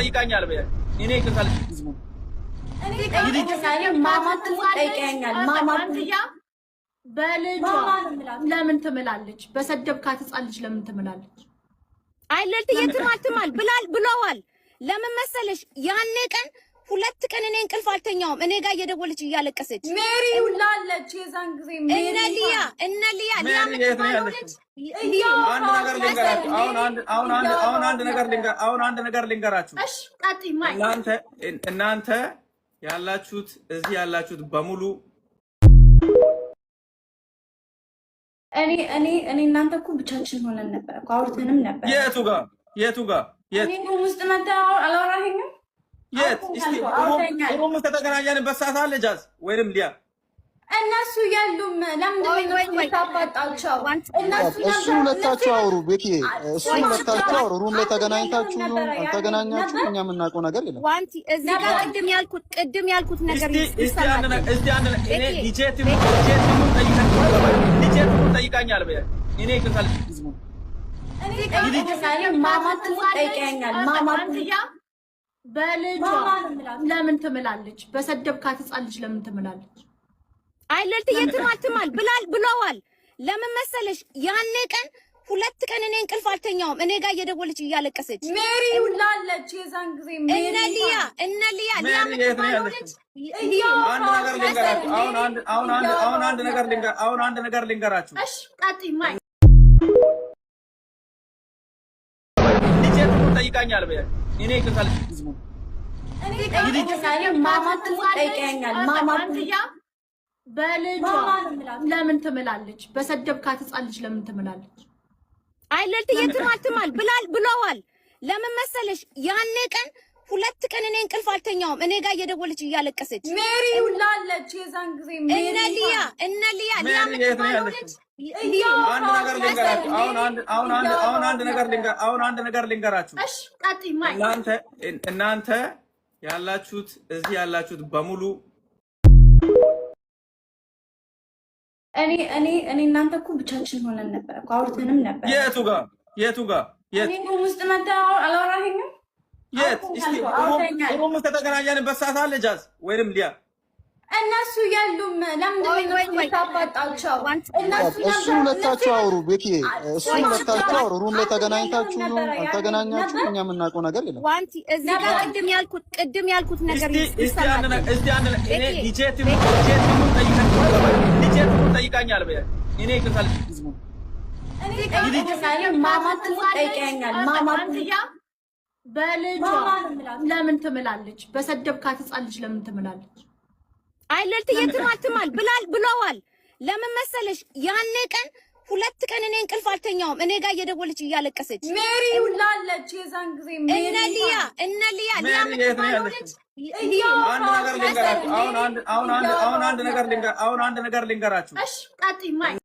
ጠይቃኛል በያ እኔ ይከታል ህዝቡ እኔ ጠይቃኛል ማማት ጠይቃኛል ማማት በልጇ ለምን ትምላለች? በሰደብካት ህፃን ልጅ ለምን ትምላለች? አይለልት የትማልትማል ብለዋል። ለምን መሰለሽ ያኔ ቀን ሁለት ቀን እኔ እንቅልፍ አልተኛውም። እኔ ጋር እየደወለች እያለቀሰች ሜሪ ሁላለች። የዛን ጊዜ ሜሪ እነ ሊያ አንድ ነገር ልንገራችሁ። እሺ ቀጥይ ማይ እናንተ ያላችሁት እዚህ ያላችሁት በሙሉ እኔ እናንተ እኮ ብቻችን ሆነን ነበር እኮ አውርተንም ነበር። የቱ ጋር እኔ ውስጥ መጣ አላወራኸኝም? የት እስቲ ሩም ተገናኘንበት ሰዓት አለ ጃዝ ወይንም ሊያ እነሱ የሉም። ለምንድን ነው የምታባጣቸው? እሱ ሁለታችሁ አውሩ ቤኪ፣ እሱ ሁለታችሁ አውሩ። ሩም ላይ ተገናኝታችሁ ነው አልተገናኛችሁ? እኛ የምናውቀው ነገር የለም። ዋንቲ እዚህ ጋር ቅድም ያልኩት ነገር እስቲ አንድ እኔ ዲጄት ጠይቃኛል በያ እኔ ይከታል ህዝቡ እኔ ጠይቃኛል ማማት ጠይቃኛል ማማት በልጇ ለምን ትምላለች? በሰደብካት ህፃን ልጅ ለምን ትምላለች? አይለልት የትማልትማል ብለዋል። ለምን መሰለሽ ያኔ ቀን ሁለት ቀን እኔ እንቅልፍ አልተኛውም። እኔ ጋር እየደወለች እያለቀሰች ሜሪ ሁላለች። የዛን ጊዜ እነ ሊያ አንድ ነገር ልንገራችሁ። እሺ ቀጥይ ማይ ዲጄት ጠይቃኛል በያ እኔ ይከታል ህዝቡ እኔ ጠይቃኛል ማማት ጠይቃኛል ማማት በልጇ ለምን ትምላለች? በሰደብካት ህፃን ልጅ ለምን ትምላለች? አይለልት የትማልትማል ብለዋል። ለምን መሰለሽ ያኔ ቀን ሁለት ቀን እኔ እንቅልፍ አልተኛውም። እኔ ጋር እየደወለች እያለቀሰች ሜሪ ሁላለች። የዛን ጊዜ እነ ሊያ አንድ ነገር ልንገራችሁ። እሺ ቀጥይ ማይ እናንተ ያላችሁት እዚህ ያላችሁት በሙሉ እኔ እናንተ እኮ ብቻችን ሆነን ነበር እኮ አውርተንም ነበር። የቱ ጋር እኔ ውስጥ መጣ አላወራኸኝም? የት እስቲ ሩም ተገናኘንበት ሰዓት አለ ጃዝ ወይንም ሊያ እነሱ የሉም። ለምንድን ነው የምታባጣቸው? እሱ ሁለታችሁ አውሩ ቤኪ፣ እሱ ሁለታችሁ አውሩ። ሩም ላይ ተገናኝታችሁ ነው አልተገናኛችሁ? እኛ የምናውቀው ነገር የለም። ዋንቲ እዚህ ጋር ቅድም ያልኩት ነገር እስቲ አንድ እኔ ዲጄት ጠይቃኛል በያ እኔ ይከታል ህዝቡ እኔ ጠይቃኛል ማማት ጠይቃኛል ማማት በልጇ ለምን ትምላለች? በሰደብካት ህፃን ልጅ ለምን ትምላለች? አይለልት የትማልትማል ብለዋል። ለምን መሰለሽ ያኔ ቀን ሁለት ቀን እኔ እንቅልፍ አልተኛውም። እኔ ጋር እየደወለች እያለቀሰች ሜሪ ሁላለች። የዛን ጊዜ እነ ሊያ አንድ ነገር ልንገራችሁ። እሺ ቀጥይ ማይ